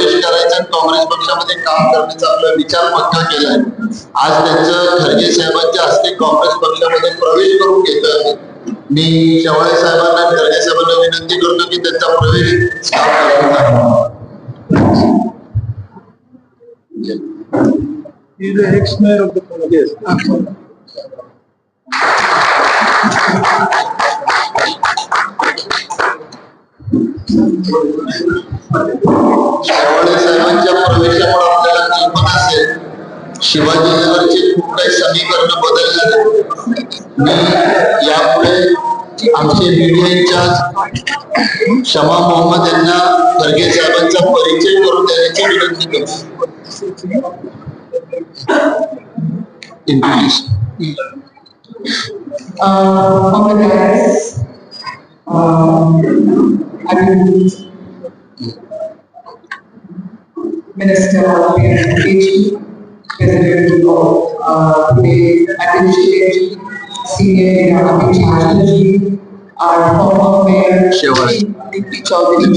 प्रवेश करायचा आणि काँग्रेस पक्षामध्ये काम करण्याचा आपला विचार पक्का केलाय. आज त्यांचं खरगे साहेबांच्या हस्ते काँग्रेस पक्षामध्ये प्रवेश करून घेत आहे. मी शेवाळे साहेबांना खरगे साहेबांना विनंती करतो की त्यांचा प्रवेश He is the ex-mayor of the Congress. Shewale साहेबांच्या प्रवेशामुळे आपल्याला कल्पना असेल शिवाजीनगरचे खूप काही समीकरण बदलले. मी यापुढे आमचे मीडिया इंचार्ज शमा मोहम्मद यांना खरगे साहेबांचा परिचय करून देण्याची विनंती करतो. Minister of Education, President of the Administrative Senior Economic Charge, our former Mayor Dipti Chaudhary,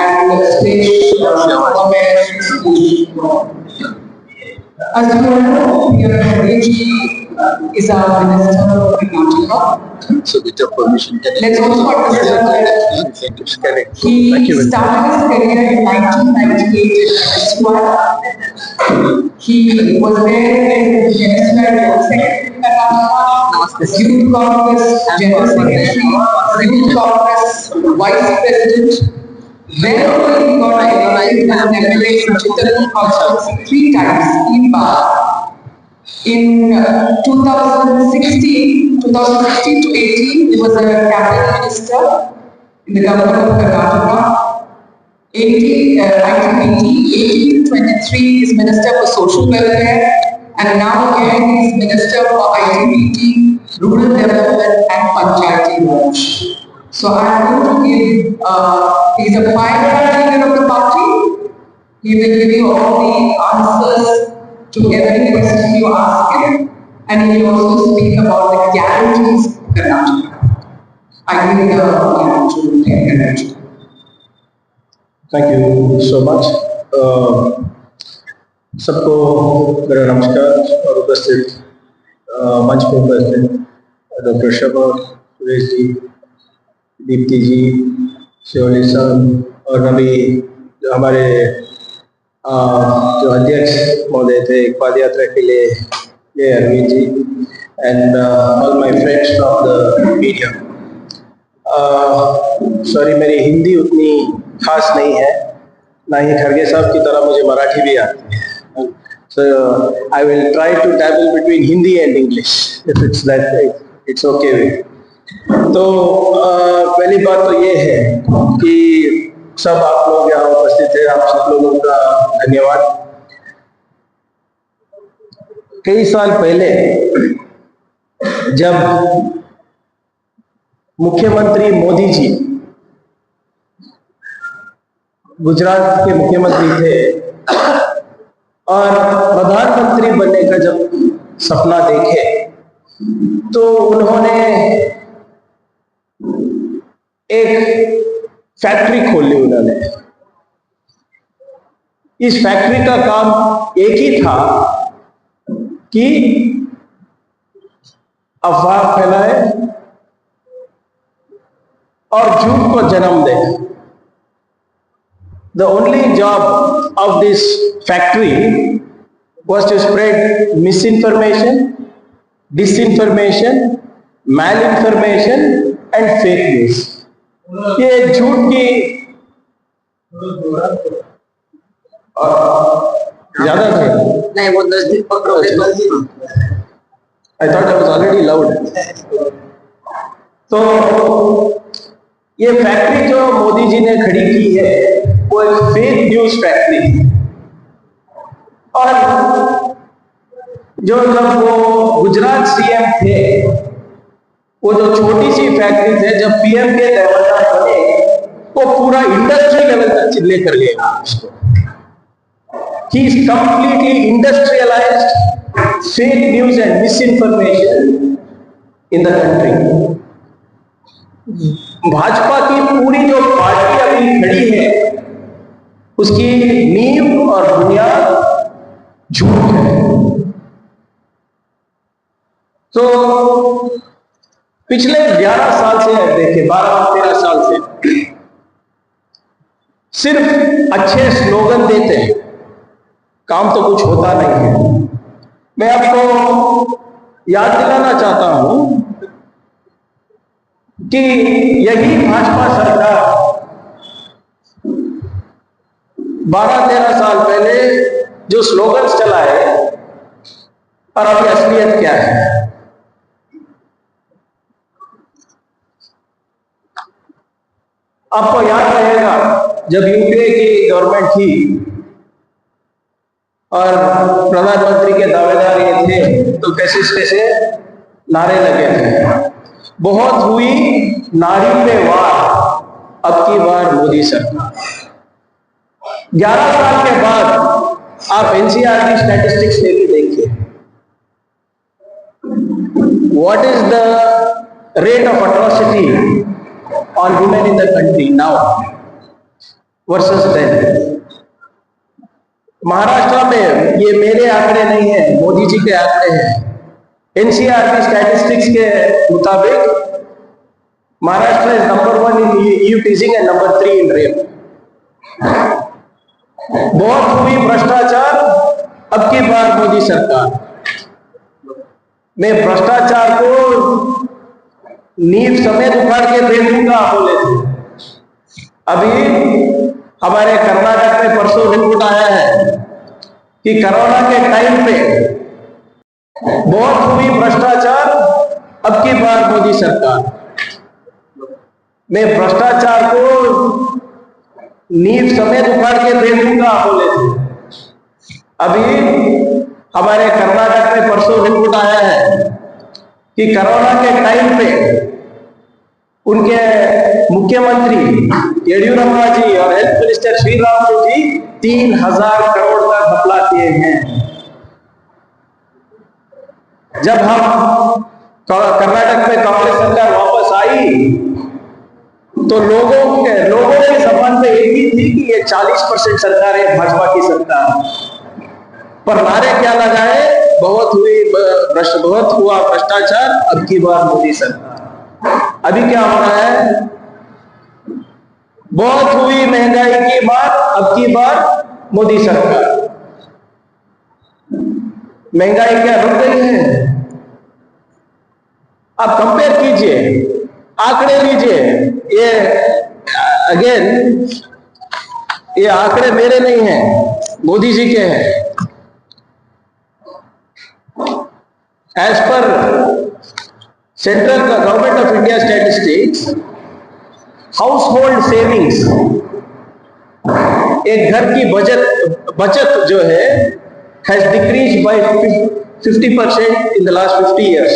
and state former Mayor. As you all know, Mayor Dipti is our Minister of Karnataka. So with your permission, can Let's also understand that he started his career in 1998 in SUI. He was there in SUI Secretary in Karnataka, Youth Congress General Secretary, Youth Congress Vice President. Then he got elected as an MLA in Chittorpur constituency 3 times in Bar. In 2016 to 18, he was a cabinet minister in the government of Karnataka. 18 to 23 is Minister for Social Welfare, and now again he is Minister for ITBT, Rural Development and Panchayati Raj. So I am going to give, he is a pioneer leader of the party. He will give you all the answers to every question you ask him, and he will also speak about the guarantees of Karnataka. I give the floor to Karnataka. Thank you so much. सबको मेरा नमस्कार और उपस्थित मंच पर उपस्थित doctor Shaba, Suresh ji, Deepti जी, शिवाली साहब और अभी जो हमारे जो अध्यक्ष महोदय थे पद यात्रा के लिए Arvind ji and all my friends from the media. Sorry मेरी हिंदी उतनी खास नहीं है, ना ही खरगे साहब की तरह मुझे मराठी भी आती है. So I will try to dabble between Hindi and English if it's that it's okay with. तो पहली बात तो ये है कि सब आप लोग यहाँ उपस्थित हैं, आप सब लोगों का धन्यवाद. कई साल पहले जब मुख्यमंत्री मोदी जी गुजरात के मुख्यमंत्री थे और प्रधानमंत्री बनने का जब सपना देखे तो उन्होंने एक फैक्ट्री खोली. उन्होंने इस फैक्ट्री का काम एक ही था कि अफवाह फैलाए और झूठ को जन्म दे. The only job of this factory was to spread misinformation, disinformation, malinformation and fake news. ये झूठ की ज्यादा थे नहीं, वो नजदीक पकड़ो. I thought I was already loud. तो ये फैक्ट्री जो मोदी जी ने खड़ी की है वो एक फेक न्यूज फैक्ट्री है. और जो जब वो गुजरात सीएम थे वो जो छोटी सी फैक्ट्री थे जब पीएम के लेवल पर बने वो पूरा इंडस्ट्री लेवल तक लेकर गए उसको. He is completely industrialized fake news and misinformation in the country. Bhajpa की पूरी जो पार्टी अभी खड़ी है उसकी नींव और बुनियाद झूठ है। तो पिछले 11 साल से देखिए, 12-13 साल से सिर्फ अच्छे स्लोगन देते हैं, काम तो कुछ होता नहीं है। मैं आपको याद दिलाना चाहता हूं कि यही भाजपा सरकार 12-13 साल पहले जो स्लोगन्स चलाए और अभी असलियत क्या है। आपको याद रहेगा जब यूपीए की गवर्नमेंट थी और प्रधानमंत्री के दावेदार ये थे तो कैसे नारे लगे थे, बहुत हुई नारी पे वार, अब की बार मोदी सरकार। 11 साल के बाद आप एनसीईआरटी स्टैटिस्टिक्स लेके देखिए, what is the rate of atrocity on women in the country now versus then। Maharashtra में, ये मेरे आंकड़े नहीं है, मोदी जी के आंकड़े हैं, एनसीईआरटी स्टैटिस्टिक्स के मुताबिक Maharashtra is number 1 in eve teasing and number 3 in rape. बहुत हुई भ्रष्टाचार, अब की बार मोदी सरकार। मैं भ्रष्टाचार को नींव समेत उखाड़ के दे दूंगा बोले थे। अभी हमारे कर्नाटक में परसों रिपोर्ट आया है कि कोरोना के टाइम पे बहुत हुई भ्रष्टाचार, अब की बार मोदी सरकार। मैं भ्रष्टाचार को नींव समेत उखाड़ के दे दूंगा बोले थे। अभी हमारे कर्नाटक में परसों रिपोर्ट आया है कि कोरोना के टाइम पे उनके मुख्यमंत्री येडियुरप्पा जी और हेल्थ मिनिस्टर श्री राम जी 3000 करोड़ का घपला किए हैं। जब हम कर्नाटक में कांग्रेस सरकार वापस आई तो लोगों के जबान पे एक ही थी कि ये 40% सरकार है भाजपा की सरकार, पर नारे क्या लगाए, बहुत हुआ भ्रष्टाचार, अब की बार मोदी सरकार। अभी क्या हो रहा है, बहुत हुई महंगाई की मार, अब की बार मोदी सरकार। महंगाई क्या रुक गई है? आप कंपेयर कीजिए, आंकड़े लीजिए। ये अगेन, ये आंकड़े मेरे नहीं हैं, मोदी जी के हैं। As per Central Government of India Statistics, household savings, एक घर की बचत जो है has decreased by 50% in the last 50 years.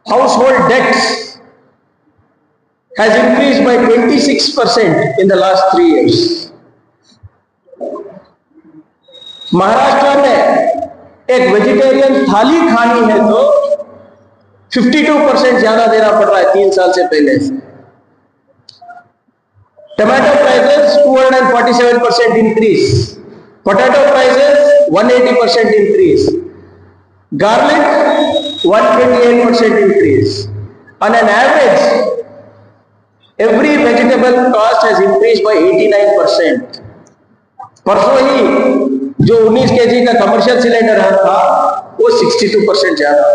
Household debts has increased by 26% in the last 3 years. Maharashtra में एक वेजिटेरियन थाली खानी है तो 52% ज्यादा देना पड़ रहा है 3 साल से पहले से। Tomato prices 247% increase, potato prices 180% increase, garlic 128% increase. On an average, every vegetable cost has increased by 89%. परसों ही जो 19 kg का कमर्शियल सिलेंडर था वो 62% ज्यादा।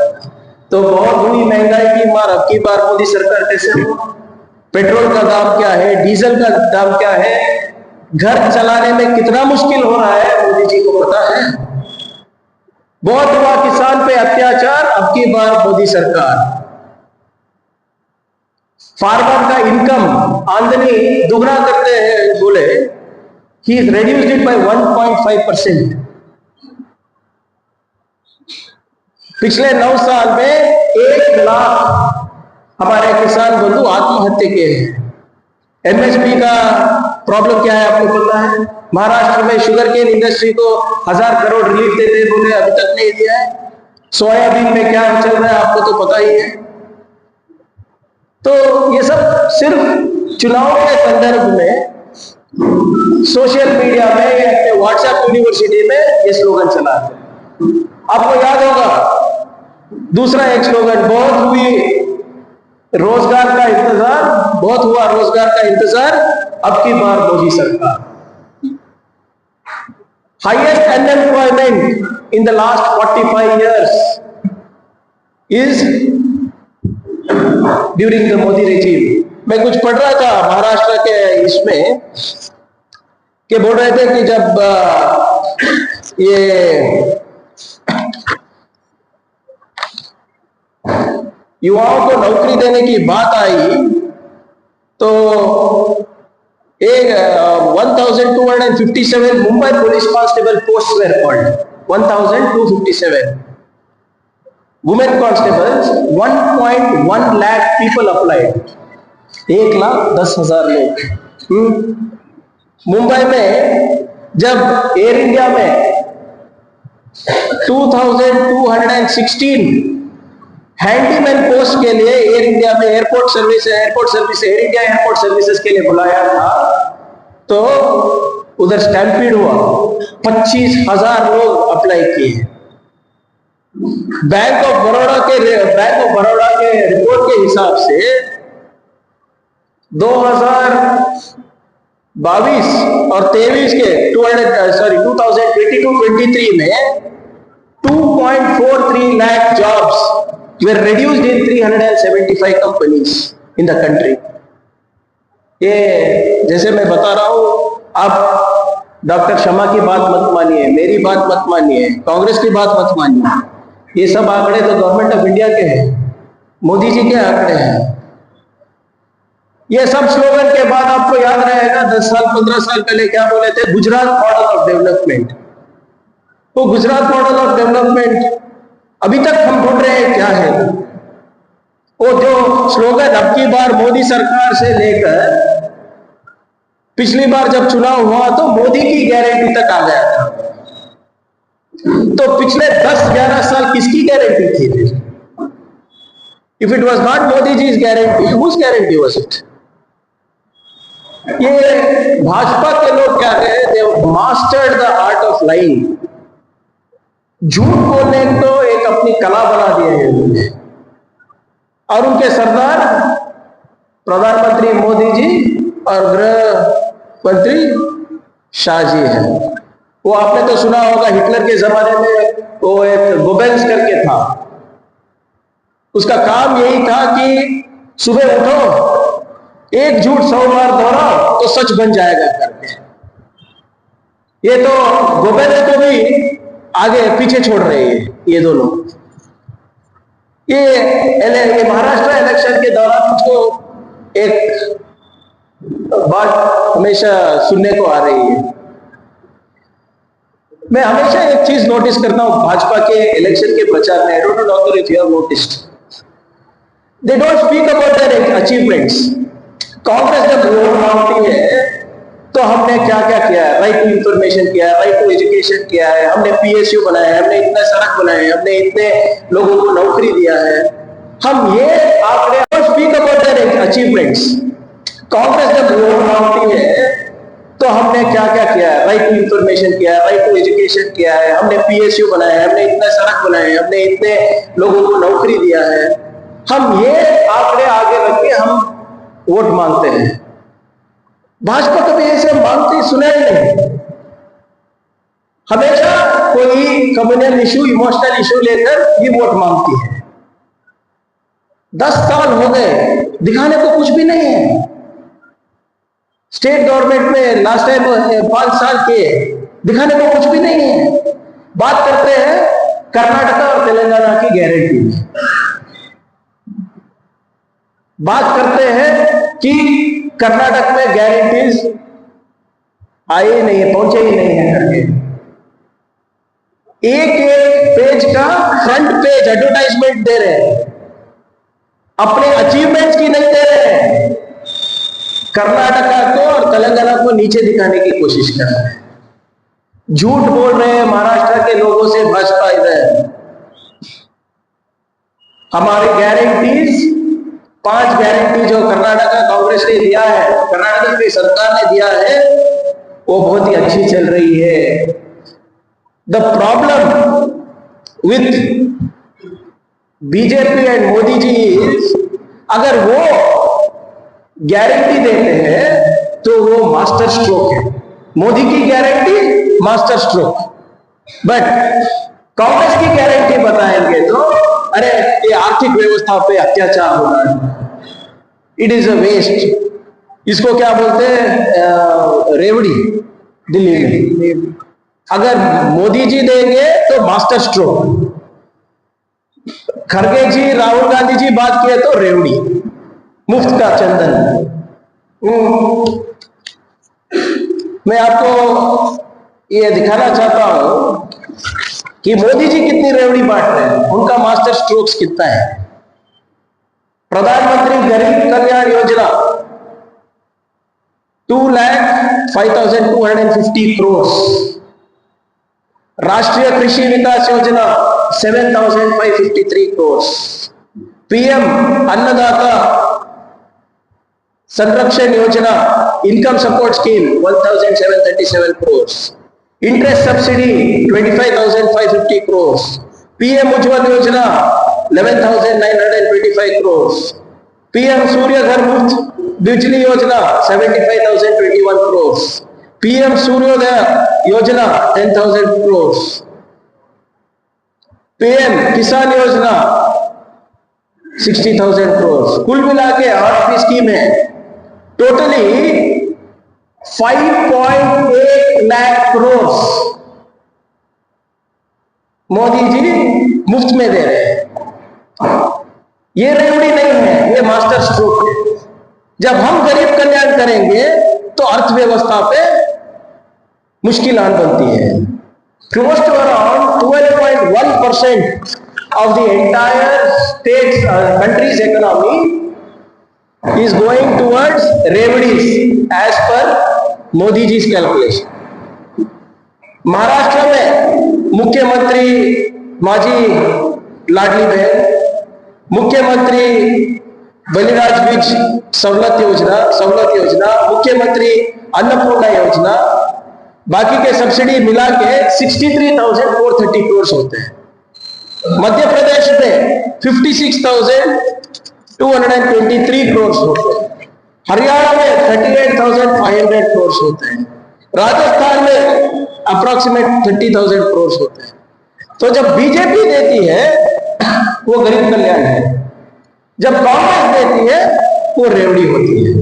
तो बहुत हुई महंगाई की मार, अब की बार मोदी सरकार कैसे हो? पेट्रोल का दाम क्या है, डीजल का दाम क्या है, घर चलाने में कितना मुश्किल हो रहा है, मोदी जी को पता है। बहुत हुआ किसान पे अत्याचार, अब की बार मोदी सरकार। फार्मर का इनकम, आमदनी दुगना करते हैं बोले, he has reduced it by 1.5%। पिछले 9 साल में 1 लाख हमारे किसान बंधु आत्महत्या किए हैं। एमएसपी का प्रॉब्लम क्या है आपको पता है? महाराष्ट्र में शुगर केन इंडस्ट्री को 1000 करोड़ रिलीफ देते बोले, अभी तक नहीं दिया है। सोयाबीन में क्या चल रहा है आपको तो पता ही है। तो ये सब सिर्फ चुनाव के संदर्भ में सोशल मीडिया में या अपने व्हाट्सएप यूनिवर्सिटी में ये स्लोगन चलाते हैं। आपको याद होगा दूसरा एक स्लोगन, बहुत हुई रोजगार का इंतजार, बहुत हुआ रोजगार का इंतजार, अब की बार मोदी सरकार। Highest unemployment in the last 45 years is during the Modi regime. मैं कुछ पढ़ रहा था महाराष्ट्र के इसमें कि बोल रहे थे कि जब ये युवाओं को नौकरी देने की बात आई तो एक 1257 Mumbai police constable post where called, 1257 women constables, 1.1 lakh people applied, 1,10,000 लोग। मुंबई में जब एयर इंडिया में 2216 हैंडीमैन पोस्ट के लिए एयर इंडिया में airport service air India airport services के लिए बुलाया था तो उधर स्टैम्पीड हुआ, 25,000 लोग अप्लाई किए। बैंक ऑफ बड़ौदा के रिपोर्ट के हिसाब से 2022 और 23 के 2022-23 में 2.43 lakh jobs were reduced in 375 companies in the country. ये जैसे मैं बता रहा हूं, आप डॉक्टर शर्मा की बात मत मानिए, मेरी बात मत मानिए, कांग्रेस की बात मत मानिए। ये सब आंकड़े तो गवर्नमेंट ऑफ इंडिया के हैं, मोदी जी के आंकड़े हैं। ये सब स्लोगन के बाद आपको याद रहेगा 10 साल 15 साल पहले क्या बोले थे, गुजरात मॉडल ऑफ डेवलपमेंट। वो गुजरात मॉडल ऑफ डेवलपमेंट अभी तक हम ढूंढ रहे हैं क्या है। वो जो स्लोगन अब की बार मोदी सरकार से लेकर पिछली बार जब चुनाव हुआ तो मोदी की गारंटी तक आ गया था, तो पिछले 10-11 साल किसकी गारंटी थी? If it was not Modi ji guarantee, whose guarantee was it? ये भाजपा के लोग क्या है, they mastered the art of lying. झूठ बोलने को एक अपनी कला बना दिए हैं और उनके सरदार प्रधानमंत्री मोदी जी और गृह मंत्री शाह जी हैं। वो आपने तो सुना होगा हिटलर के जमाने में वो एक गोबेल्स करके था, उसका काम यही था कि सुबह उठो, एक झूठ 100 बार दोहराओ तो सच बन जाएगा करके। ये तो गोबेल्स को भी आगे पीछे छोड़ रहे हैं ये दोनों। ये महाराष्ट्र इलेक्शन के दौरान मुझको एक बात हमेशा सुनने को आ रही है। मैं हमेशा एक चीज नोटिस करता हूं भाजपा के इलेक्शन के प्रचार में, I don't know if you have noticed, they don't speak about their achievements. Congress जब वोट मांगती है तो हमने क्या क्या किया है, राइट टू इंफॉर्मेशन किया है, राइट टू एजुकेशन किया है, हमने PSU बनाया है, हमने इतने सड़क बनाए हैं, हमने इतने लोगों को नौकरी दिया है। हम ये आंकड़े speak about their achievements. Congress जब वोट मांगती है तो हमने क्या क्या किया है, राइट टू इंफॉर्मेशन किया है, राइट टू एजुकेशन किया है, हमने PSU बनाया है, हमने इतने सड़क बनाए हैं, हमने इतने लोगों को नौकरी दिया है। हम ये आंकड़े आगे रख के हम वोट मांगते हैं। भाजपा कभी ऐसे मांगते सुना ही नहीं, हमेशा कोई कम्युनल इशू, इमोशनल इशू लेकर ये वोट मांगती है। 10 साल हो गए, दिखाने को कुछ भी नहीं है। स्टेट गवर्नमेंट में लास्ट टाइम 5 साल के, दिखाने को कुछ भी नहीं है। बात करते हैं कर्नाटका और तेलंगाना की गारंटी, बात करते हैं कि कर्नाटक में गारंटीज आई नहीं है, पहुंचे ही नहीं है करके। एक पेज का फ्रंट पेज एडवर्टाइजमेंट दे रहे हैं, अपने अचीवमेंट्स की नहीं दे रहे हैं। कर्नाटका को और तेलंगाना को नीचे दिखाने की कोशिश कर रहे हैं। झूठ बोल रहे हैं महाराष्ट्र के लोगों से भाजपा इधर। हमारी गारंटीज 5 गारंटी जो कर्नाटक कांग्रेस ने दिया है, कर्नाटक की सरकार ने दिया है, वो बहुत ही अच्छी चल रही है। The problem with BJP and Modi ji is, अगर वो गारंटी देते हैं तो वो मास्टर स्ट्रोक है। मोदी की guarantee master stroke, but Congress की गारंटी बताएंगे तो अरे ये आर्थिक व्यवस्था पे अत्याचार हो रहा है, इट इज अ वेस्ट। इसको क्या बोलते हैं, रेवड़ी दिल्ली में। अगर मोदी जी देंगे तो मास्टर स्ट्रोक, खड़गे जी राहुल गांधी जी बात किए तो रेवड़ी, मुफ्त का चंदन। मैं आपको ये दिखाना चाहता हूं कि मोदी जी कितनी रेवड़ी बांट रहे हैं, उनका मास्टर स्ट्रोक्स कितना है। प्रधानमंत्री गरीब कल्याण योजना 2,05,250 करोड़, राष्ट्रीय कृषि विकास योजना 7,553 crore, PM Annadata Sanrakshan Yojana income support scheme 1,737 crore, interest subsidy 25,550 crore, PM Ujjwal Yojana 11,925 crore, PM सूर्य घर मुफ्त बिजली योजना 75,021 करोड़, पीएम सूर्योदय योजना 10,000 करोड़, पीएम किसान योजना 60,000 करोड़। कुल मिला के 8 स्कीम है, टोटली 5.8 लाख करोड़ मोदी जी मुफ्त में दे रहे हैं। ये रेवड़ी नहीं है, ये मास्टर स्ट्रोक है। जब हम गरीब कल्याण करेंगे तो अर्थव्यवस्था पे मुश्किलात बनती है। Close to around 12.1% of the entire state's country's economy is going towards revenues as per Modi ji's calculation. Maharashtra में मुख्यमंत्री माजी लाडली बहन, मुख्यमंत्री बलिराज बीज सवलत योजना, मुख्यमंत्री अन्नपूर्णा योजना, बाकी के सब्सिडी मिला के 63,430 करोड़ होते हैं। मध्य प्रदेश में 56,223 करोड़ होते हैं, हरियाणा में 38,500 करोड़ होते हैं, राजस्थान में अप्रोक्सीमेट 30,000 करोड़ होते हैं। तो जब बीजेपी देती है वो गरीब कल्याण है, जब कांग्रेस देती है वो रेवड़ी होती है।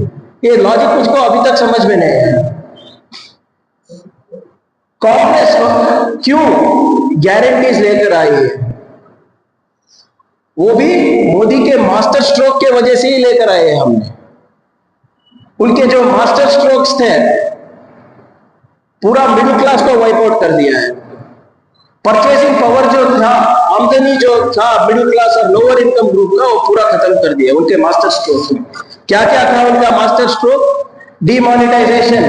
ये लॉजिक मुझको अभी तक समझ में नहीं है। कांग्रेस क्यों गारंटीज लेकर आई है, वो भी मोदी के मास्टर स्ट्रोक के वजह से ही लेकर आए हैं हमने। उनके जो मास्टर स्ट्रोक्स थे, पूरा मिडिल क्लास को वाइप आउट कर दिया है। परचेसिंग पावर जो था, आमदनी जो था मिडिल क्लास और लोअर इनकम ग्रुप का, वो पूरा खत्म कर दिया उनके मास्टर स्ट्रोक में। क्या क्या था उनका मास्टर स्ट्रोक? डीमोनेटाइजेशन,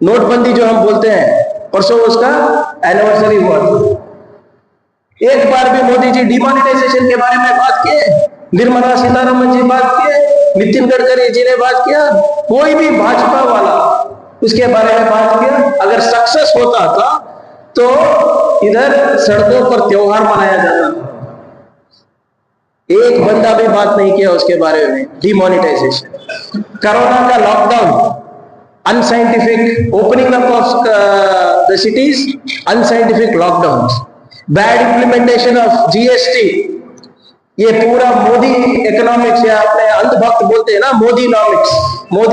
नोटबंदी जो हम बोलते हैं, परसों उसका एनिवर्सरी हुआ था। एक बार भी मोदी जी डीमोनेटाइजेशन के बारे में बात किए? निर्मला सीतारमण जी बात किए? नितिन गडकरी जी ने बात किया? कोई भी भाजपा वाला उसके बारे में बात किया? अगर सक्सेस होता था तो इधर सड़कों पर त्योहार मनाया जाता था। एक बंदा भी बात नहीं किया उसके बारे में। डीमोनेटाइजेशन, कोरोना का lockdown, unscientific opening up of the cities, unscientific lockdown, bad implementation of GST, ये पूरा मोदी इकोनॉमिक्स या अपने अंधभक्त बोलते हैं ना, मोदी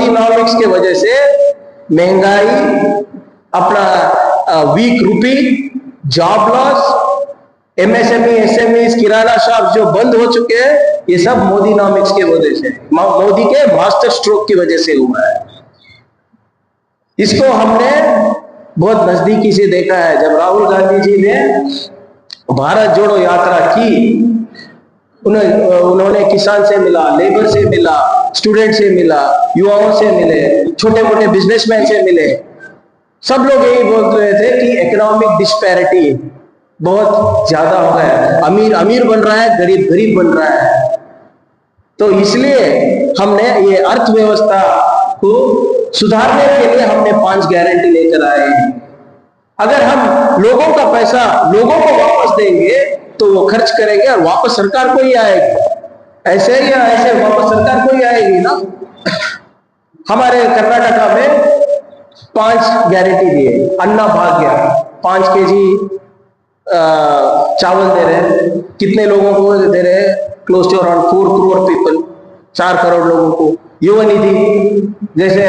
नॉमिक्स के वजह से महंगाई, अपना वीक रूपी, जॉब लॉस, एमएसएमई, एसएमई, किराना शॉप जो बंद हो चुके हैं, ये सब मोदी नॉमिक्स के वजह से, मोदी के मास्टर स्ट्रोक की वजह से हुआ है। इसको हमने बहुत नजदीकी से देखा है। जब राहुल गांधी जी ने भारत जोड़ो यात्रा की, उन्होंने किसान से मिला, लेबर से मिला, स्टूडेंट से मिला, युवाओं से मिले, छोटे मोटे बिजनेसमैन से मिले। सब लोग यही बोल रहे थे कि इकोनॉमिक डिस्पैरिटी बहुत ज्यादा हो गया है, अमीर अमीर बन रहा है, गरीब गरीब बन रहा है। तो इसलिए हमने ये अर्थव्यवस्था को सुधारने के लिए हमने 5 गारंटी लेकर आए हैं। अगर हम लोगों का पैसा लोगों को वापस देंगे तो वो खर्च करेंगे और वापस सरकार को ही आएगी। ऐसे या ऐसे वापस सरकार को ही आएगी ना। हमारे कर्नाटका में 5 गारंटी दिए। अन्ना भाग्य 5 केजी चावल दे रहे हैं। कितने लोगों को दे रहे हैं? Close to around 4 crore people, 4 crore लोगों को। युवा निधि जैसे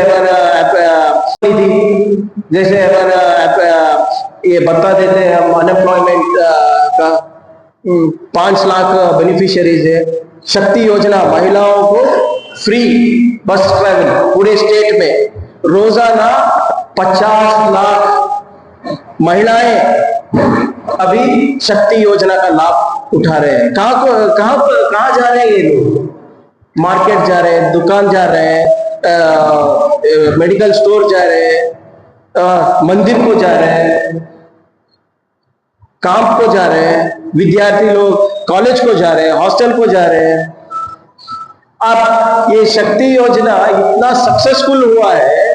ये बता देते हैं हम, अनएम्प्लॉयमेंट का 5 लाख बेनिफिशियरीज है। शक्ति योजना महिलाओं को फ्री बस ट्रैवल पूरे स्टेट में। रोजाना 50 लाख महिलाएं अभी शक्ति योजना का लाभ उठा रहे हैं। कहां जा रहे हैं ये लोग? मार्केट जा रहे हैं, दुकान जा रहे हैं, मेडिकल स्टोर जा रहे हैं, मंदिर को जा रहे हैं, काम को जा रहे हैं, विद्यार्थी लोग कॉलेज को जा रहे हैं, हॉस्टल को जा रहे हैं। अब ये शक्ति योजना इतना सक्सेसफुल हुआ है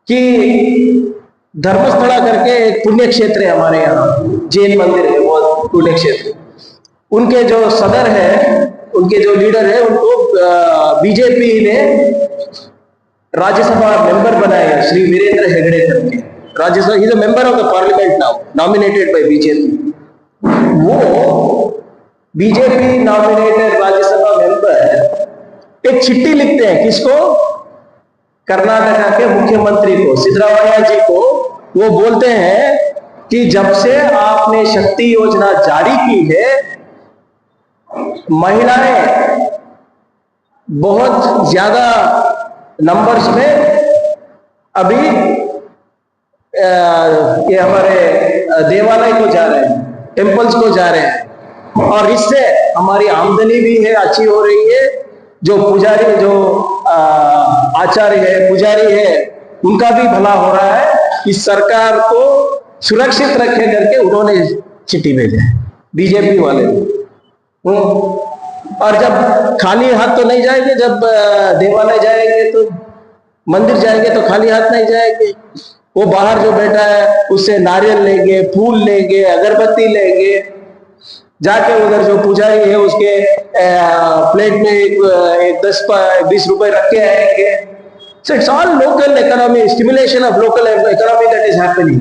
कि धर्मस्थला करके एक पुण्य क्षेत्र है हमारे यहाँ, जैन मंदिर है, बहुत पुण्य क्षेत्र। उनके जो सदर है, उनके जो लीडर है, उनको बीजेपी ने राज्यसभा मेंबर बनाया, श्री वीरेंद्र हेगड़े करके। Rajya Sabha, he is a member of the parliament now, nominated by BJP. वो बीजेपी नॉमिनेटेड राज्यसभा मेंबर एक चिट्ठी लिखते हैं, किसको? कर्नाटका के मुख्यमंत्री को, सिद्धरामैया जी को। वो बोलते हैं कि जब से आपने शक्ति योजना जारी की है, महिलाएं बहुत ज्यादा नंबर्स में अभी ये हमारे देवालय को जा रहे हैं, टेम्पल्स को जा रहे हैं, और इससे हमारी आमदनी भी है, अच्छी हो रही है। जो पुजारी, जो आचार्य है, पुजारी है, उनका भी भला हो रहा है। इस सरकार को सुरक्षित रखे करके उन्होंने चिट्ठी भेजा है, बीजेपी वाले। और जब खाली हाथ तो नहीं जाएंगे, जब देवालय जाएंगे तो, मंदिर जाएंगे तो खाली हाथ नहीं जाएंगे। वो बाहर जो बैठा है उससे नारियल लेंगे, फूल लेंगे, अगरबत्ती लेंगे, जाके उधर जो पुजारी है उसके प्लेट में एक 10-20 रुपए रख के आएंगे। So it's all local economy, stimulation of local economy that is happening.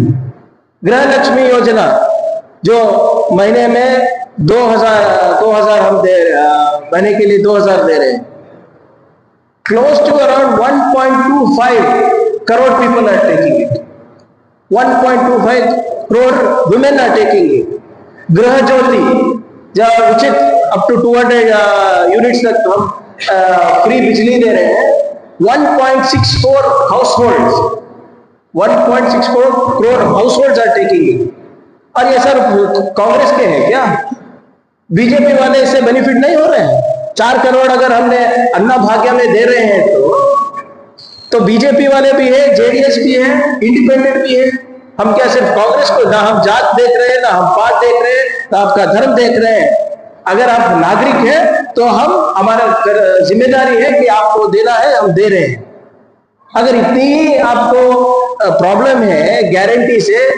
गृह लक्ष्मी योजना जो महीने में 2000 हम दे, महीने के लिए 2000 दे रहे हैं। Close to around 1.25 crore people are taking it. 1.25 crore women are taking it. Gruha Jyothi, जहाँ उचित अप टू 200 यूनिट्स तक हम फ्री बिजली दे रहे हैं। 1.64 households, 1.64 crore households are taking it. और ये सर कांग्रेस के हैं क्या? बीजेपी वाले इससे बेनिफिट नहीं हो रहे हैं? 4 करोड़ अगर हमने अन्ना भाग्य में दे रहे हैं तो बीजेपी वाले भी है, जेडीएस भी है, इंडिपेंडेंट भी है। हम क्या सिर्फ कांग्रेस को? ना हम जात देख रहे हैं, ना हम पात देख रहे हैं, ना आपका धर्म देख रहे हैं। अगर आप नागरिक हैं तो हमारा जिम्मेदारी है कि आपको देना है, हम दे रहे हैं। अगर इतनी आपको प्रॉब्लम है गारंटी से,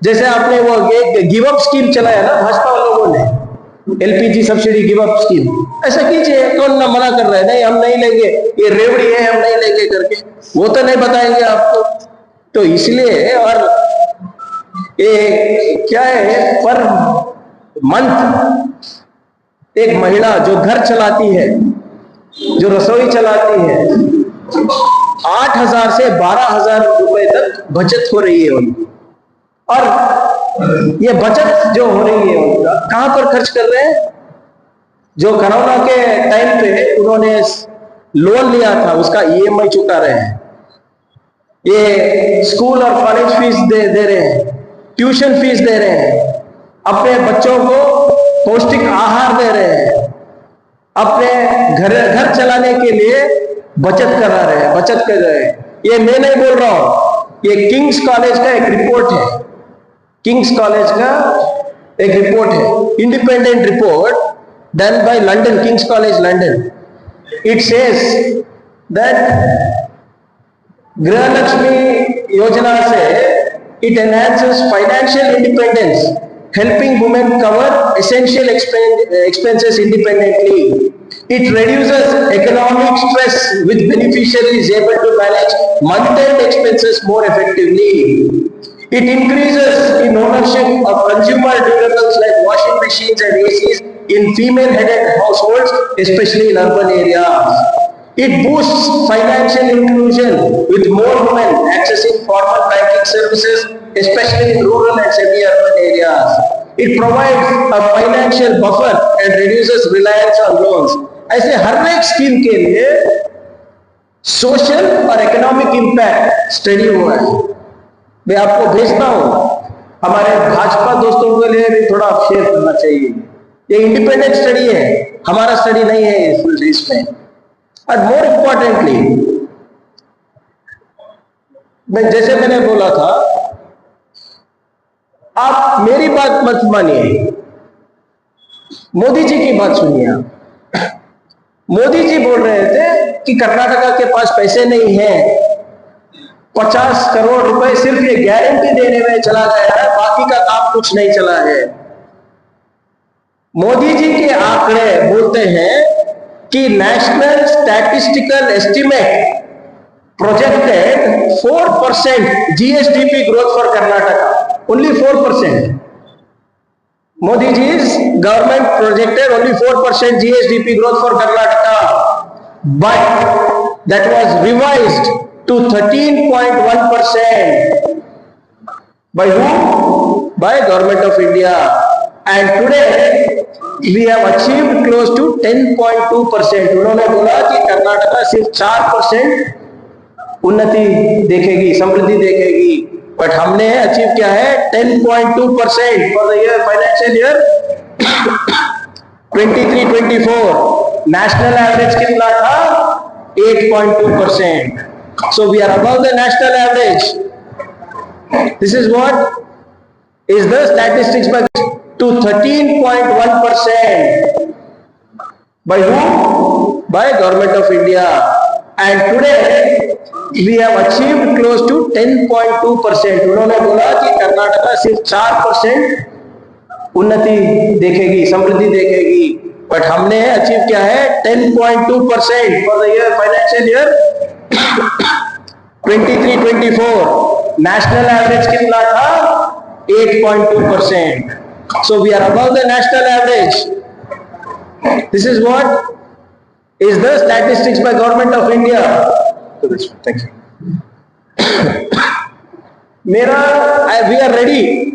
जैसे आपने वो एक गिव अप स्कीम चलाया ना भाजपा लोगों ने, LPG subsidy give up scheme, ऐसा कीजिए। कौन ना मना कर रहा है? नहीं, हम नहीं लेंगे, ये रेवड़ी है, हम नहीं लेंगे करके, वो तो नहीं बताएंगे आपको। तो इसलिए, और ये क्या है, पर मंथ एक महिला जो घर चलाती है, जो रसोई चलाती है, 8,000 से 12,000 रुपए तक बचत हो रही है उनकी। और ये बचत जो हो रही है उनका कहां पर खर्च कर रहे हैं? जो कोरोना के टाइम पे उन्होंने लोन लिया था, उसका ईएमआई चुका रहे हैं। ये स्कूल और कॉलेज फीस दे रहे हैं, ट्यूशन फीस दे रहे हैं, अपने बच्चों को पौष्टिक आहार दे रहे हैं, अपने घर चलाने के लिए बचत करा रहे हैं, बचत कर रहे हैं। ये मैं नहीं बोल रहा हूं, ये किंग्स कॉलेज का एक रिपोर्ट है, किंग्स कॉलेज का एक रिपोर्ट है, independent report. done by London, King's College London. It says that Griha Lakshmi Yojana se it enhances financial independence, helping women cover essential expenses independently. It reduces economic stress with beneficiaries able to manage month-end expenses more effectively. It increases in ownership of consumer durables like washing machines and ACs in female-headed households, especially in urban areas. It boosts financial inclusion with more women accessing formal banking services, especially in rural and semi-urban areas. It provides a financial buffer and reduces reliance on loans. ऐसे हर एक scheme के लिए social और economic impact study हुआ है. मैं आपको भेजता हूं, हमारे भाजपा दोस्तों के लिए भी थोड़ा शेयर करना चाहिए. ये इंडिपेंडेंट स्टडी है, हमारा स्टडी नहीं है इसमें. और मोर इम्पोर्टेंटली, जैसे मैंने बोला था, आप मेरी बात मत मानिए, मोदी जी की बात सुनिए. आप मोदी जी बोल रहे थे कि कर्नाटका के पास पैसे नहीं है, 50 करोड़ रुपए सिर्फ ये गारंटी देने में चला गया है, बाकी का काम कुछ नहीं चला है. मोदी जी के आंकड़े बोलते हैं कि national statistical estimate projected 4% GSDP growth for Karnataka, only 4%. Modi ji's government projected only 4% GSDP growth for Karnataka, but that was revised to 13.1%. By whom? By Government of India. And today we have achieved close to 10.2%. उन्होंने बोला कि कर्नाटका सिर्फ 4% उन्नति देखेगी, समृद्धि देखेगी, but हमने achieve किया है 10.2% for the year financial year 23-24. National average कितना था? 8.2%. So we are above the national average. This is what is the statistics by to 13.1%. By whom? By Government of India. And today we have achieved close to 10.2%. उन्होंने बोला कि कर्नाटका सिर्फ 4% उन्नति देखेगी, समृद्धि देखेगी, but हमने अचीव किया है 10.2% for the year financial year 23-24. National average कितना था? 8.2%. So we are above the national average. This is what is the statistics by Government of India. Thank you. we are ready.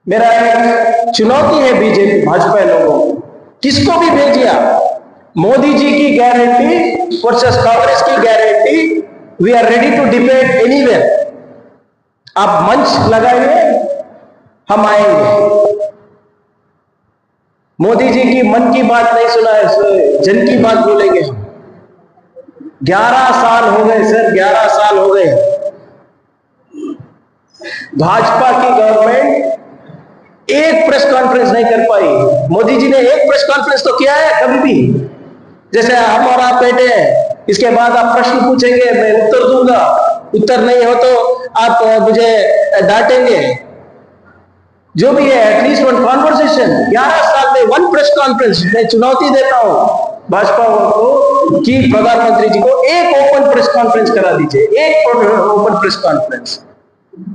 मेरा एक चुनौती है BJP Bhajpa लोगों को, किसको भी भेजिए आप, मोदी जी की गारंटी वर्सेस कांग्रेस की guarantee. We are ready to debate anywhere. आप मंच लगाइए, हम आएंगे. मोदी जी की मन की बात नहीं सुना है, जन की बात बोलेंगे हम. 11 साल हो गए सर, 11 साल हो गए. भाजपा की गवर्नमेंट एक प्रेस कॉन्फ्रेंस नहीं कर पाई. मोदी जी ने एक प्रेस कॉन्फ्रेंस तो किया है कभी भी? जैसे हम और आप बैठे हैं, इसके बाद आप प्रश्न पूछेंगे, मैं उत्तर दूंगा, उत्तर नहीं हो तो आप मुझे डांटेंगे. जो भी है एटलीस्ट वन कॉन्वर्सेशन. 11 साल में वन प्रेस कॉन्फ्रेंस. मैं चुनौती देता हूं भाजपा को कि प्रधानमंत्री जी को एक ओपन प्रेस कॉन्फ्रेंस करा दीजिए, एक ओपन प्रेस कॉन्फ्रेंस.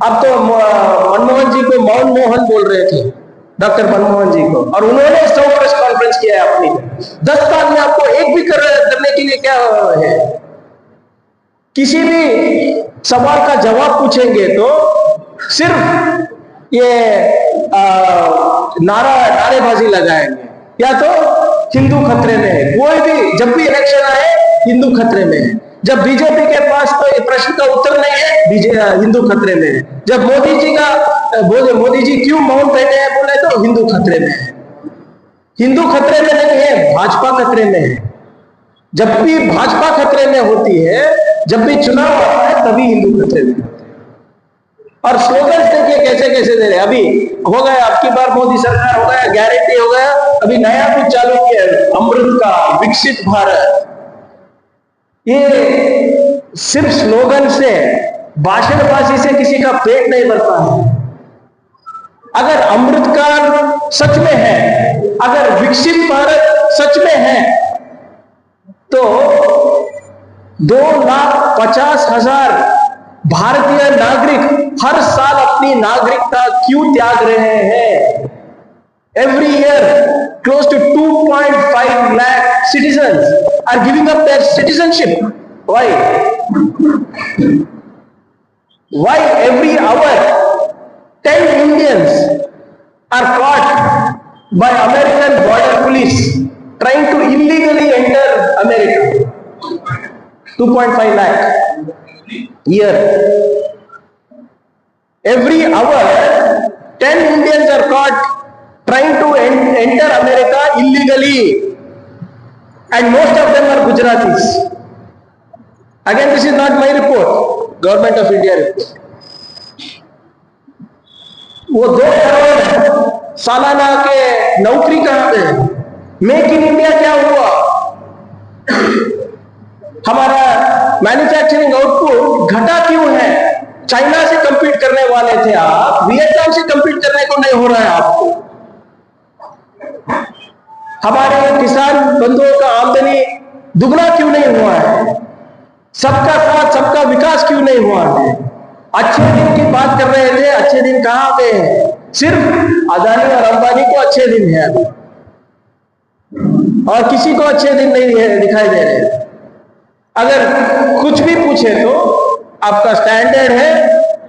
अब तो मनमोहन जी को मौन मोहन बोल रहे थे, डॉक्टर मनमोहन जी को, और उन्होंने 100 प्रेस कॉन्फ्रेंस किया है अपनी. 10 साल में आपको एक भी करने के लिए क्या है? किसी भी सवाल का जवाब पूछेंगे तो सिर्फ ये नारेबाजी लगाएंगे, या तो हिंदू खतरे में है. कोई भी जब भी इलेक्शन आए हिंदू खतरे में है. जब बीजेपी के पास कोई प्रश्न का उत्तर नहीं है, हिंदू खतरे में है. जब मोदी जी का बोले मोदी जी क्यों मौन बैठे हैं बोले तो हिंदू खतरे में है. हिंदू खतरे में नहीं है, भाजपा खतरे में है. जब भी भाजपा खतरे में होती है, जब भी चुनाव आता है, तभी हिंदू खतरे में होते हैं. और स्लोगन्स देखिए कैसे कैसे दे रहे हैं। अभी हो गया, अब की बार मोदी सरकार हो गया, गारंटी हो गया, अभी नया कुछ चालू किया है, अमृत का, विकसित भारत। ये सिर्फ स्लोगन से, भाषणबाजी से किसी का पेट नहीं भरता है। अगर अमृत काल सच में है, अगर विकसित भारत सच में है, तो 2,50,000 भारतीय नागरिक हर साल अपनी नागरिकता क्यों त्याग रहे हैं? Every year, close to 2.5 lakh citizens are giving up their citizenship. Why? Why every hour 10 Indians are caught by American border police trying to illegally enter America? 2.5 lakh year. Every hour 10 Indians are caught trying to enter America illegally, and most of them are Gujaratis. Again, this is not my report, Government of India report. वो 2 करोड़ सालाना के नौकरी कहां पे? Make in India क्या हुआ? हमारा manufacturing output घटा क्यों है? चाइना से कंपीट करने वाले थे आप, वियतनाम से कंपीट करने को नहीं हो रहा है आपको। हमारे किसान बंधुओं का आमदनी दुगना क्यों नहीं हुआ है? सबका साथ सबका विकास क्यों नहीं हुआ है? अच्छे दिन की बात कर रहे थे, अच्छे दिन कहां पे हैं? सिर्फ अदानी और अंबानी को अच्छे दिन है अभी, और किसी को अच्छे दिन नहीं है, दिखाई दे रहे। अगर कुछ भी पूछे तो आपका स्टैंडर्ड है,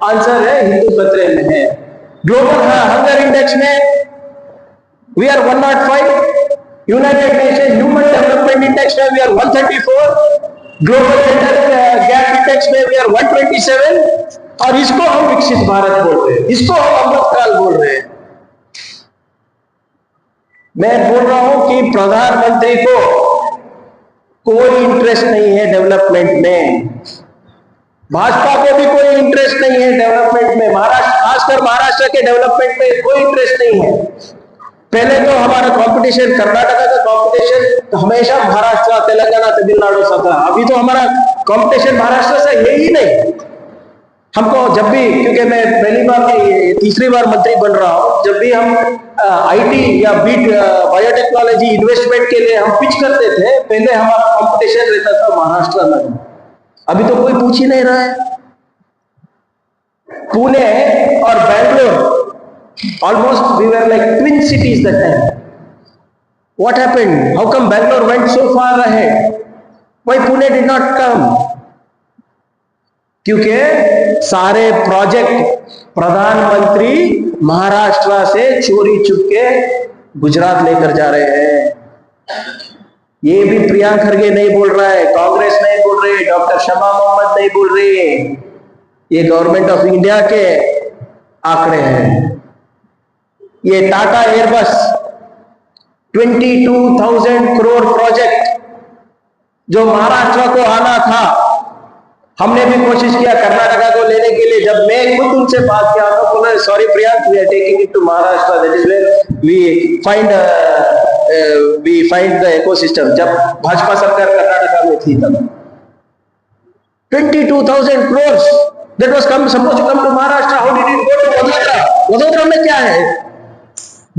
आंसर है हिंदू खतरे में है। ग्लोबल हंगर इंडेक्स में we are 105, United nation human development index में we are 134, global gender gap index में we are 127, और इसको हम विकसित भारत बोल रहे हैं, इसको हम अमृतकाल बोल रहे हैं। मैं बोल रहा हूं कि प्रधानमंत्री को कोई इंटरेस्ट नहीं है डेवलपमेंट में, भाजपा को भी कोई इंटरेस्ट नहीं है डेवलपमेंट में, महाराष्ट्र, खासकर महाराष्ट्र के डेवलपमेंट में कोई इंटरेस्ट नहीं है। पहले तो हमारा कंपटीशन, कर्नाटक का कंपटीशन तो हमेशा महाराष्ट्र, तेलंगाना, तमिलनाडु से था। अभी तो हमारा कंपटीशन महाराष्ट्र से है ही नहीं। हमको जब भी, क्योंकि मैं पहली बार नहीं, तीसरी बार मंत्री बन रहा हूं, जब भी हम आईटी या बीट बायोटेक्नोलॉजी इन्वेस्टमेंट के लिए हम पिच करते थे, पहले हमारा कंपटीशन रहता था महाराष्ट्र में। अभी तो कोई पूछ ही नहीं रहा है। पुणे और Bangalore, almost we were like twin cities that time. What happened? How come Bangalore went so far ahead? Why Pune did not come? क्योंकि सारे प्रोजेक्ट प्रधानमंत्री महाराष्ट्र से चोरी चुपके गुजरात लेकर जा रहे हैं। ये भी प्रियंका खरगे नहीं बोल रहा है, कांग्रेस नहीं बोल रही, डॉक्टर शमा मोहम्मद नहीं बोल रही है, ये गवर्नमेंट ऑफ इंडिया के आंकड़े हैं। ये टाटा एयरबस 22,000 करोड़ प्रोजेक्ट जो महाराष्ट्र को आना था, हमने भी कोशिश किया कर्नाटका को लेने के लिए। जब मैं खुद उनसे बात किया तो बोला, sorry Priyank, we are taking it to Maharashtra, that is where we find the ecosystem. जब भाजपा सरकार कर्नाटका में थी तब 22,000 crore that was supposed to come to Maharashtra. How did it go to Vadodara? Vadodara में क्या है?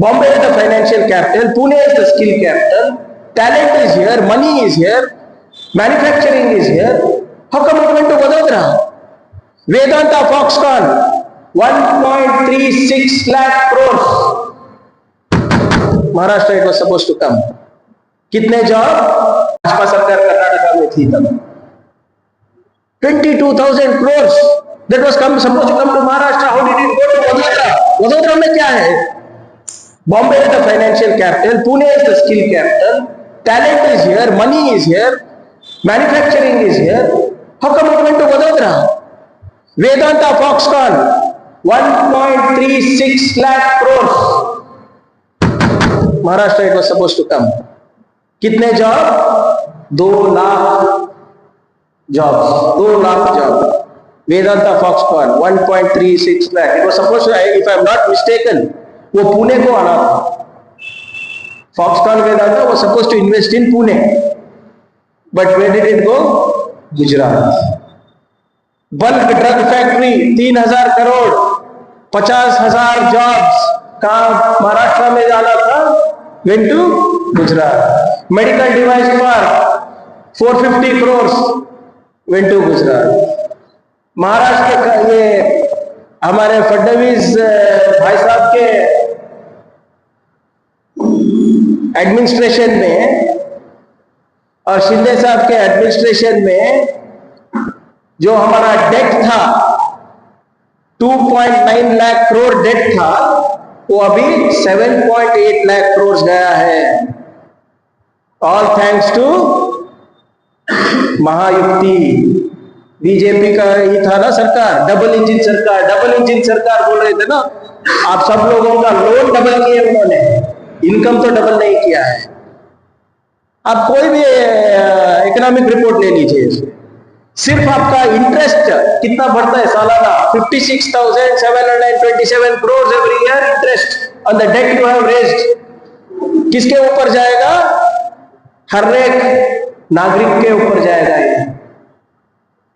Bombay is the financial capital, Pune is the skill capital, talent is here, money is here, manufacturing is here. How come it went to Vadodara? Vedanta Foxconn, 1.36 lakh crores. Maharashtra it was supposed to come. कितने job? Bhajpa सरकार कर्नाटका में थी तब 22,000 crores that was supposed to come to Maharashtra. How did it go to Vadodara? Vadodara में क्या है? Bombay is the financial capital, Pune is the skill capital, talent is here, money is here, manufacturing is here. How come it went to Vadodara? Vedanta Foxconn, 1.36 lakh crores. Maharashtra it was supposed to come. कितने job? 2 lakh jobs, 2 lakh job. Vedanta Foxconn 1.36 lakh. It was supposed to, if I am not mistaken, वो पुणे को आना था. Foxconn Vedanta was supposed to invest in Pune, but where did it go? Gujarat. Bulk drug factory 3,000 crore, 50,000 jobs कहाँ महाराष्ट्र में जाना था, went to Gujarat. Medical device park 450 crores went to Gujarat. Maharashtra का ये हमारे फडणवीस भाई साहब के एडमिनिस्ट्रेशन में और शिंदे साहब के एडमिनिस्ट्रेशन में जो हमारा डेट था 2.9 लाख करोड़ डेट था, वो अभी 7.8 लाख करोड़ गया है. All thanks to Mahayuti. BJP का ही था ना सरकार, डबल इंजन सरकार बोल रहे थे ना. आप सब लोगों का लोन डबल किए उन्होंने, इनकम तो डबल नहीं किया है. आप कोई भी इकोनॉमिक रिपोर्ट ले लीजिए, सिर्फ आपका इंटरेस्ट कितना बढ़ता है सालाना, 56,727 crores every year interest on the debt you have raised. किसके ऊपर जाएगा? हर एक नागरिक के ऊपर जाएगा. ये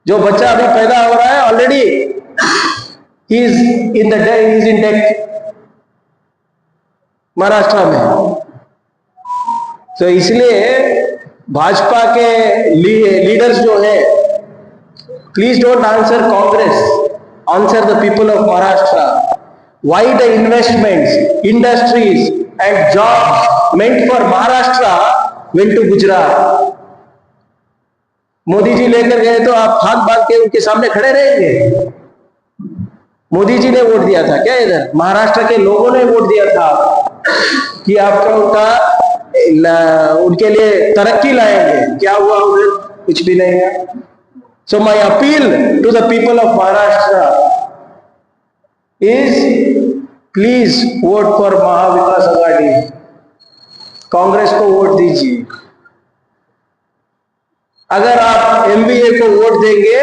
जो बच्चा अभी पैदा हो रहा है ऑलरेडी ही इज इन डेट महाराष्ट्र में. तो इसलिए भाजपा के लीडर्स जो है, please don't answer Congress, answer the people of Maharashtra. Why the investments, industries and jobs meant for Maharashtra went to Gujarat. Modi ji लेकर गए तो आप भाग के उनके सामने खड़े रहेंगे? मोदी जी ने वोट दिया था क्या? इधर महाराष्ट्र के लोगों ने वोट दिया था कि आपका उनके लिए तरक्की लाएंगे. क्या हुआ उधर? कुछ भी नहीं है. So my appeal to the people of Maharashtra is please vote for Mahavikas Aghadi. Congress को वोट दीजिए. अगर आप एमबीए को वोट देंगे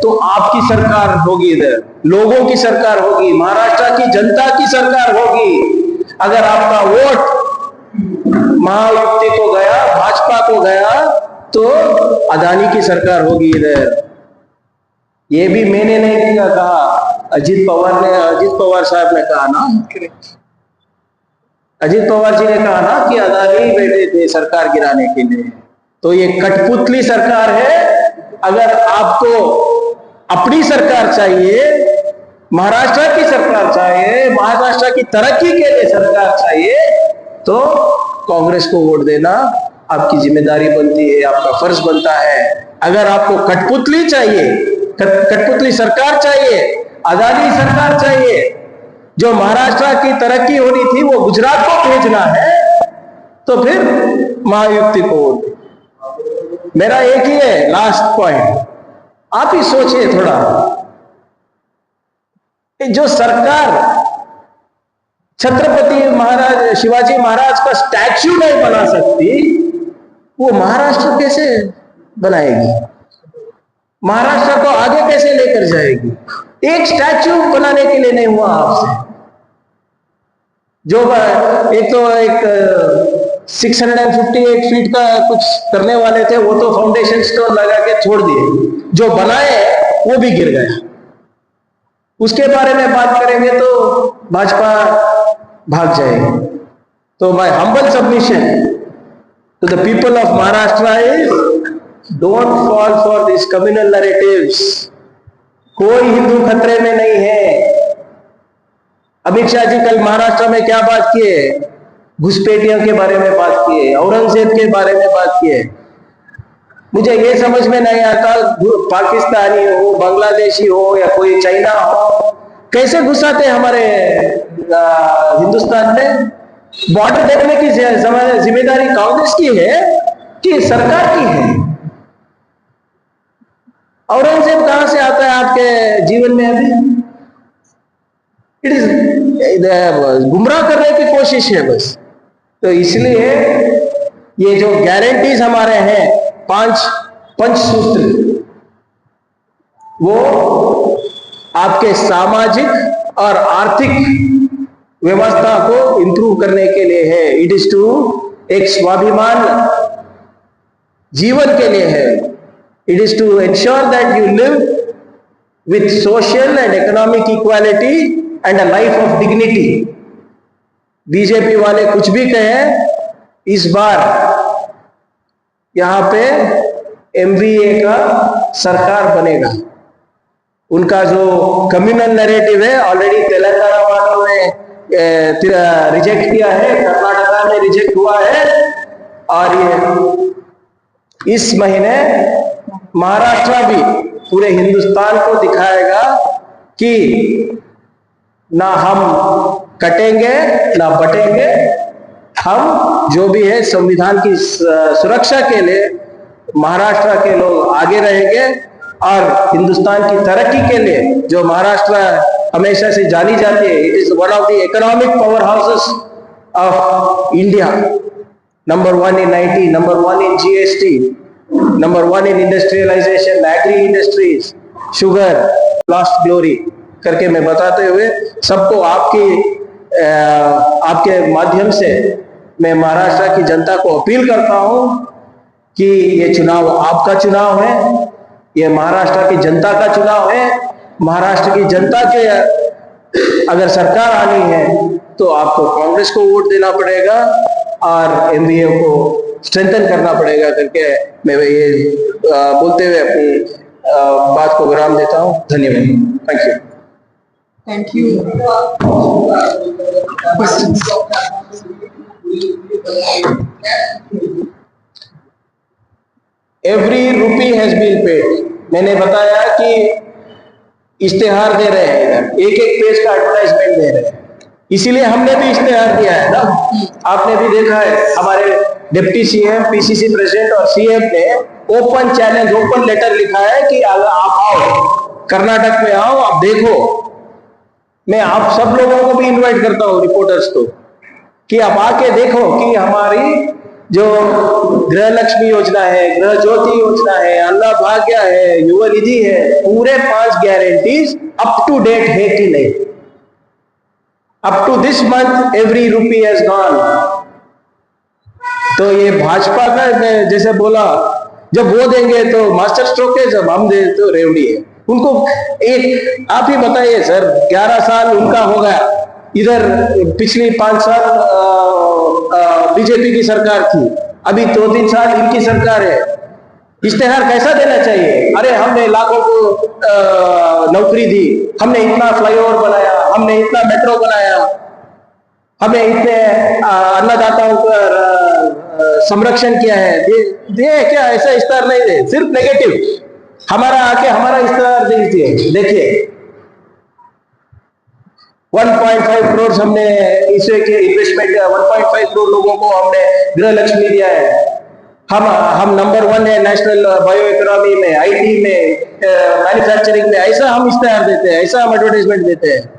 तो आपकी सरकार होगी, इधर लोगों की सरकार होगी, महाराष्ट्र की जनता की सरकार होगी. अगर आपका वोट महायुक्ति को गया, भाजपा को गया, तो अदानी की सरकार होगी इधर. ये भी मैंने नहीं कहा, अजीत पवार साहब ने कहा ना, अजीत पवार जी ने कहा ना कि अदानी बैठे थे सरकार गिराने के लिए. तो ये कठपुतली सरकार है. अगर आपको अपनी सरकार चाहिए, महाराष्ट्र की सरकार चाहिए, महाराष्ट्र की तरक्की के लिए सरकार चाहिए, तो कांग्रेस को वोट देना आपकी जिम्मेदारी बनती है, आपका फर्ज बनता है. अगर आपको कठपुतली चाहिए, कठपुतली सरकार चाहिए, अदानी सरकार चाहिए, जो महाराष्ट्र की तरक्की होनी थी वो गुजरात को भेजना है, तो फिर महायुक्ति को वोट. मेरा एक ही है लास्ट पॉइंट, आप ही सोचिए थोड़ा. जो सरकार छत्रपति महाराज शिवाजी महाराज का स्टैच्यू नहीं बना सकती, वो महाराष्ट्र कैसे बनाएगी? महाराष्ट्र को आगे कैसे लेकर जाएगी? एक स्टैच्यू बनाने के लिए नहीं हुआ आपसे. जो एक 658 फीट का कुछ करने वाले थे, वो तो फाउंडेशन स्टोन लगा के छोड़ दिए. जो बनाए वो भी गिर गया. उसके बारे में बात करेंगे तो भाजपा भाग जाएगी. तो my humble submission to the people of Maharashtra is don't fall for this communal narratives. कोई हिंदू खतरे में नहीं है. अमित शाह जी कल महाराष्ट्र में क्या बात किए? घुसपैठियों के बारे में बात किए, औरंगजेब के बारे में बात किए. मुझे ये समझ में नहीं आता, पाकिस्तानी हो, बांग्लादेशी हो या कोई चाइना हो, कैसे घुसाते हमारे हिंदुस्तान में? बॉर्डर देखने की जिम्मेदारी कांग्रेस की है कि सरकार की है? औरंगजेब कहां से आता है आपके जीवन में? अभी इट इज गुमराह करने की कोशिश है बस. तो इसलिए ये जो गारंटीज हमारे हैं, 5 पंचसूत्र, वो आपके सामाजिक और आर्थिक व्यवस्था को इंप्रूव करने के लिए है। इट इज टू एक स्वाभिमान जीवन के लिए है। It is to ensure that you live with social and economic equality and a life of dignity. BJP वाले कुछ भी कहें, इस बार यहां पे एमवीए का सरकार बनेगा। उनका जो कम्युनल नैरेटिव है ऑलरेडी तेलंगाना वालों ने रिजेक्ट किया है, कर्नाटका में रिजेक्ट हुआ है, और ये इस महीने महाराष्ट्र भी पूरे हिंदुस्तान को दिखाएगा कि ना हम कटेंगे ना बटेंगे। हम जो भी है संविधान की सुरक्षा के लिए महाराष्ट्र के लोग आगे रहेंगे, और हिंदुस्तान की तरक्की के लिए जो महाराष्ट्र हमेशा से जानी जाती है, it is one of the economic power houses of India, number 1 in IT, number 1 in GST, number 1 in industrialisation, agri industries, sugar, lost glory करके मैं बताते हुए सबको आपके माध्यम से मैं महाराष्ट्र की जनता को अपील करता हूं कि ये चुनाव आपका चुनाव है, ये महाराष्ट्र की जनता का चुनाव है। महाराष्ट्र की जनता के अगर सरकार आनी है तो आपको कांग्रेस को वोट देना पड़ेगा और एमवीए को स्ट्रेंथन करना पड़ेगा करके मैं ये बोलते हुए अपनी बात को विराम देता हूं। धन्यवाद। Thank you. Thank you. Questions? Every rupee has been paid. मैंने बताया कि इश्तेहार दे रहे हैं, इधर एक एक पेज का एडवर्टाइजमेंट दे रहे हैं, इसीलिए हमने भी इश्तेहार दिया है ना। आपने भी देखा है हमारे डिप्टी सीएम, पीसीसी प्रेसिडेंट और सीएम ने ओपन चैलेंज, ओपन लेटर लिखा है कि अगर आप आओ कर्नाटक में आओ, आप देखो। मैं आप सब लोगों को भी इनवाइट करता हूं, रिपोर्टर्स को, कि आप आके देखो कि हमारी जो गृह लक्ष्मी योजना है, गृह ज्योति योजना है, अन्न भाग्य है, युवा निधि है, पूरे 5 गारंटीज अप टू डेट है कि नहीं। Up to this month every rupee has gone. तो ये भाजपा का, मैं जैसे बोला, जब वो देंगे तो मास्टर स्ट्रोक है, जब हम दे तो रेवड़ी है। उनको एक आप ही बताइए सर, 11 साल उनका हो गया, इधर पिछली 5 साल बीजेपी की सरकार थी, अभी 2-3 साल इनकी सरकार है। इश्तेहार कैसा देना चाहिए? अरे हमने लाखों को नौकरी दी, हमने इतना फ्लाईओवर बनाया, हमने इतना मेट्रो बनाया, हमें इतने अन्नदाताओं का संरक्षण किया है, दे क्या? ऐसा इश्तेहार नहीं दे, सिर्फ नेगेटिव। हमारा आके हमारा इश्तेहार दीजिए। देखिए 1.5 करोड़ हमने इसे के इन्वेस्टमेंट, 1.5 करोड़ लोगों को हमने गृह लक्ष्मी दिया है। हम नंबर 1 है नेशनल बायो इकोनॉमी में, आईटी में, मैन्युफैक्चरिंग में। ऐसा हम इश्तेहार देते हैं, ऐसा हम एडवर्टाइजमेंट देते हैं।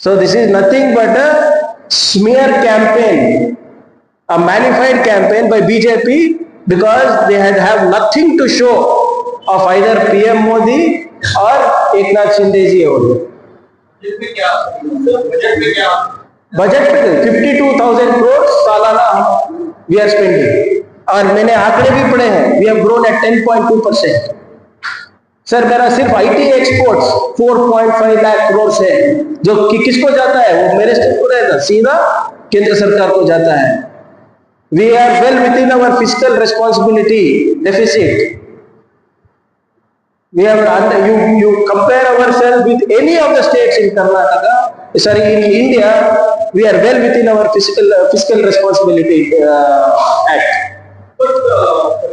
So this is nothing but a smear campaign, a magnified campaign by BJP, because they have nothing to show of either PM Modi or Eknath Shinde ji or budget पे 52,000 करोड़ सालाना we are spending, और मैंने आंकड़े भी पढ़े हैं, we have grown at 10.2%। Sir मेरा सिर्फ आईटी एक्सपोर्ट्स 4.5 लाख करोड़ से, जो कि किसको जाता है? वो मेरे स्टेट को रहता, सीधा केंद्र सरकार को जाता है। We are well within our fiscal responsibility deficit. We have, you compare ourselves with any of the states in Karnataka, sorry, in India, we are well within our fiscal responsibility act. But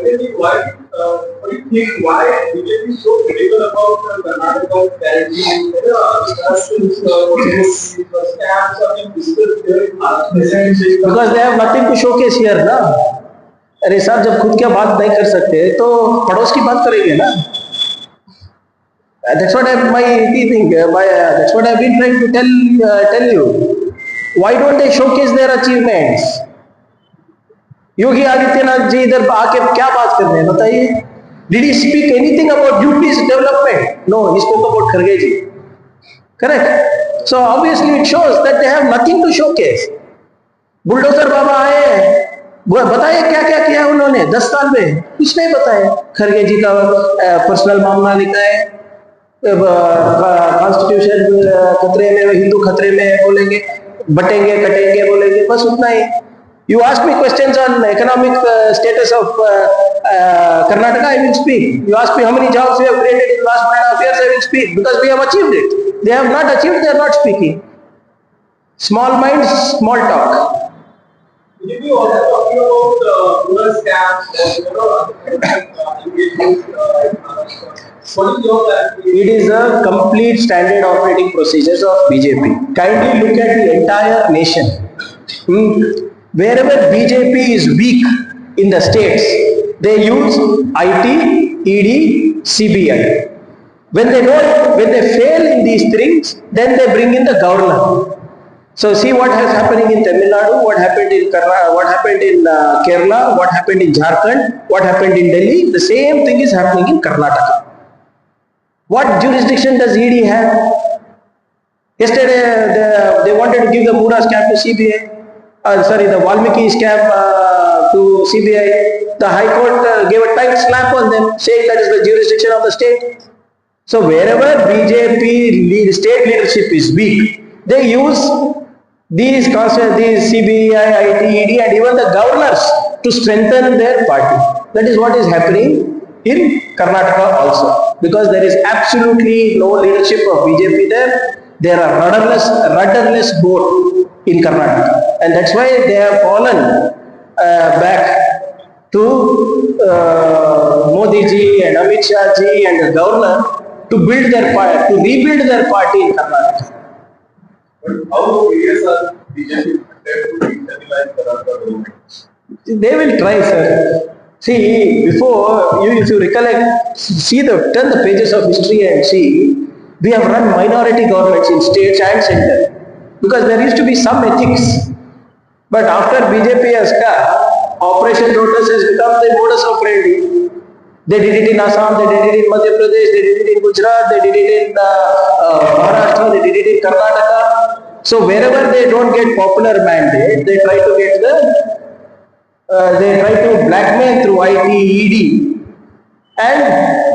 really, why BJP is so critical about Karnataka guaranteeing scams are being discussed here in Karnataka? Because they have nothing to showcase here, ना। अरे साहब, जब खुद की बात नहीं कर सकते तो पड़ोस की बात करेंगे ना। That's what that's what I've been trying to tell you. Why don't they showcase their achievements? Yogi Adityanath ji इधर आके क्या बात कर रहे हैं बताइए? Did he speak anything about UP's development? No, he spoke about Kharge ji. Correct? So obviously it shows that they have nothing to showcase. Bulldozer बाबा आए, बताए क्या क्या किया उन्होंने 10 साल में, कुछ नहीं बताया। खरगे जी का पर्सनल मामला लिखा है, कॉन्स्टिट्यूशन खतरे में, हिंदू खतरे में बोलेंगे, बटेंगे कटेंगे बोलेंगे, बस उतना ही। You ask me questions on economic status of Karnataka, I will speak. You ask me how many jobs we have created in the last 1.5 years, I will speak, because we have achieved it. They have not achieved, they are not speaking. Small minds, small talk. Will you also talking about rural scams what is your plan? It is a complete standard operating procedures of BJP. Kindly look at the entire nation. Wherever BJP is weak in the states, they use IT, ED, CBI. When they fail in these things, then they bring in the governor. So see what is happening in Tamil Nadu, what happened in Kerala, what happened in Jharkhand, what happened in Delhi. The same thing is happening in Karnataka. What jurisdiction does ED have? Yesterday they wanted to give the Mura scam to CBI. The Valmiki scam to CBI. The High Court gave a tight slap on them, saying that is the jurisdiction of the state. So wherever BJP state leadership is weak, they use these CBI, IT, ED and even the governors to strengthen their party. That is what is happening in Karnataka also. Because there is absolutely no leadership of BJP there. There are rudderless boat in Karnataka. And that's why they have fallen back to Modi ji and Amit Shah ji and the governor to build their party, to rebuild their party in Karnataka. But how areas are BJP prepared to destabilize Karnataka government? They will try, sir. See, before, if you recollect, turn the pages of history and see, we have run minority governments in states and center. Because there used to be some ethics. But after BJP has come, Operation Lotus has become the modus operandi. They did it in Assam, they did it in Madhya Pradesh, they did it in Gujarat, they did it in Maharashtra, they did it in Karnataka. So wherever they don't get popular mandate, they try to get they try to blackmail through IT, ED, and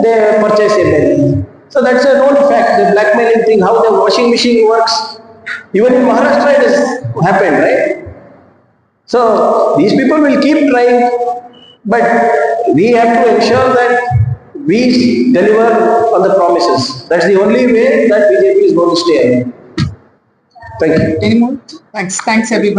they purchase MLA. So that's a known fact, the blackmailing thing, how the washing machine works. Even in Maharashtra it has happened, right? So these people will keep trying, but we have to ensure that we deliver on the promises. That's the only way that BJP is going to stay. Thank you. Any more? Thanks everybody.